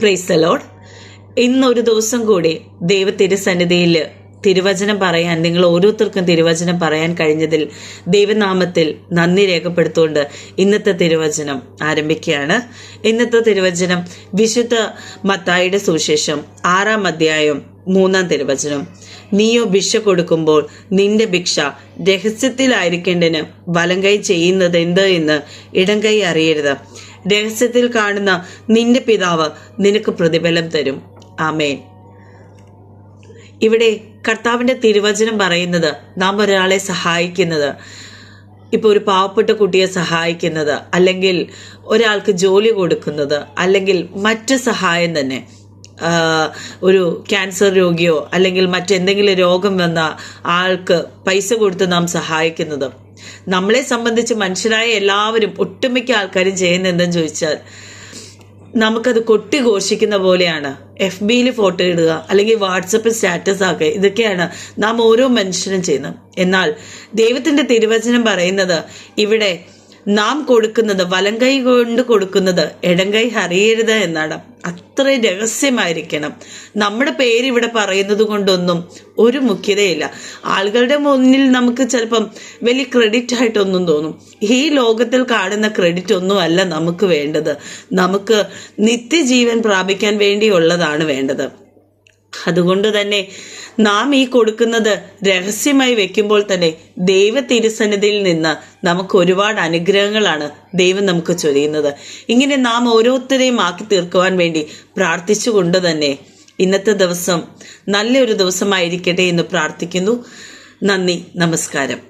Praise the Lord. ഇന്നൊരു ദിവസം കൂടി ദൈവ തിരുസന്നിധിയിൽ തിരുവചനം പറയാൻ, നിങ്ങൾ ഓരോരുത്തർക്കും തിരുവചനം പറയാൻ കഴിഞ്ഞതിൽ ദൈവനാമത്തിൽ നന്ദി രേഖപ്പെടുത്തുകൊണ്ട് ഇന്നത്തെ തിരുവചനം ആരംഭിക്കുകയാണ്. ഇന്നത്തെ തിരുവചനം വിശുദ്ധ മത്തായിയുടെ സുവിശേഷം 6-ാം അധ്യായം 3-ാം തിരുവചനം. നീയോ ഭിക്ഷ കൊടുക്കുമ്പോൾ നിന്റെ ഭിക്ഷ രഹസ്യത്തിലായിരിക്കേണ്ടതിന് വലങ്കൈ ചെയ്യുന്നത് എന്ത് എന്ന് ഇടങ്കൈ അറിയരുത്. രഹസ്യത്തിൽ കാണുന്ന നിന്റെ പിതാവ് നിനക്ക് പ്രതിഫലം തരും. ആമേൻ. ഇവിടെ കർത്താവിന്റെ തിരുവചനം പറയുന്നത്, നാം ഒരാളെ സഹായിക്കുന്നത്, ഇപ്പോൾ ഒരു പാവപ്പെട്ട കുട്ടിയെ സഹായിക്കുന്നത്, അല്ലെങ്കിൽ ഒരാൾക്ക് ജോലി കൊടുക്കുന്നത്, അല്ലെങ്കിൽ മറ്റു സഹായം തന്നെ, ഒരു ക്യാൻസർ രോഗിയോ അല്ലെങ്കിൽ മറ്റെന്തെങ്കിലും രോഗം വന്ന ആൾക്ക് പൈസ കൊടുത്ത് നാം സഹായിക്കുന്നത്, നമ്മളെ സംബന്ധിച്ച് മനുഷ്യരായ എല്ലാവരും, ഒട്ടുമിക്ക ആൾക്കാരും ചെയ്യുന്ന എന്തെന്ന് ചോദിച്ചാൽ, നമുക്കത് കൊട്ടിഘോഷിക്കുന്ന പോലെയാണ്. FBയിൽ ഫോട്ടോ ഇടുക, അല്ലെങ്കിൽ വാട്സപ്പിൽ സ്റ്റാറ്റസ് ആക്കുക, ഇതൊക്കെയാണ് നാം ഓരോ മനുഷ്യനും ചെയ്യുന്നത്. എന്നാൽ ദൈവത്തിന്റെ തിരുവചനം പറയുന്നത്, ഇവിടെ നാം കൊടുക്കുന്നത്, വലങ്കൈ കൊണ്ട് കൊടുക്കുന്നത് ഇടങ്കൈ അറിയരുത് എന്നാണ്. അത്ര രഹസ്യമായിരിക്കണം. നമ്മുടെ പേര് ഇവിടെ പറയുന്നത് കൊണ്ടൊന്നും ഒരു മുഖ്യതയില്ല. ആളുകളുടെ മുന്നിൽ നമുക്ക് ചിലപ്പം വലിയ ക്രെഡിറ്റ് ആയിട്ടൊന്നും തോന്നും. ഈ ലോകത്തിൽ കാണുന്ന ക്രെഡിറ്റ് ഒന്നും അല്ല നമുക്ക് വേണ്ടത്. നമുക്ക് നിത്യജീവൻ പ്രാപിക്കാൻ വേണ്ടിയുള്ളതാണ് വേണ്ടത്. അതുകൊണ്ട് തന്നെ നാം ഈ കൊടുക്കുന്നത് രഹസ്യമായി വെക്കുമ്പോൾ തന്നെ ദൈവ തിരുസന്നിധിയിൽ നിന്ന് നമുക്ക് ഒരുപാട് അനുഗ്രഹങ്ങളാണ് ദൈവം നമുക്ക് ചൊരിയുന്നത്. ഇങ്ങനെ നാം ഓരോരുത്തരെയും ആക്കി തീർക്കുവാൻ വേണ്ടി പ്രാർത്ഥിച്ചുകൊണ്ട് തന്നെ ഇന്നത്തെ ദിവസം നല്ലൊരു ദിവസമായിരിക്കട്ടെ എന്ന് പ്രാർത്ഥിക്കുന്നു. നന്ദി, നമസ്കാരം.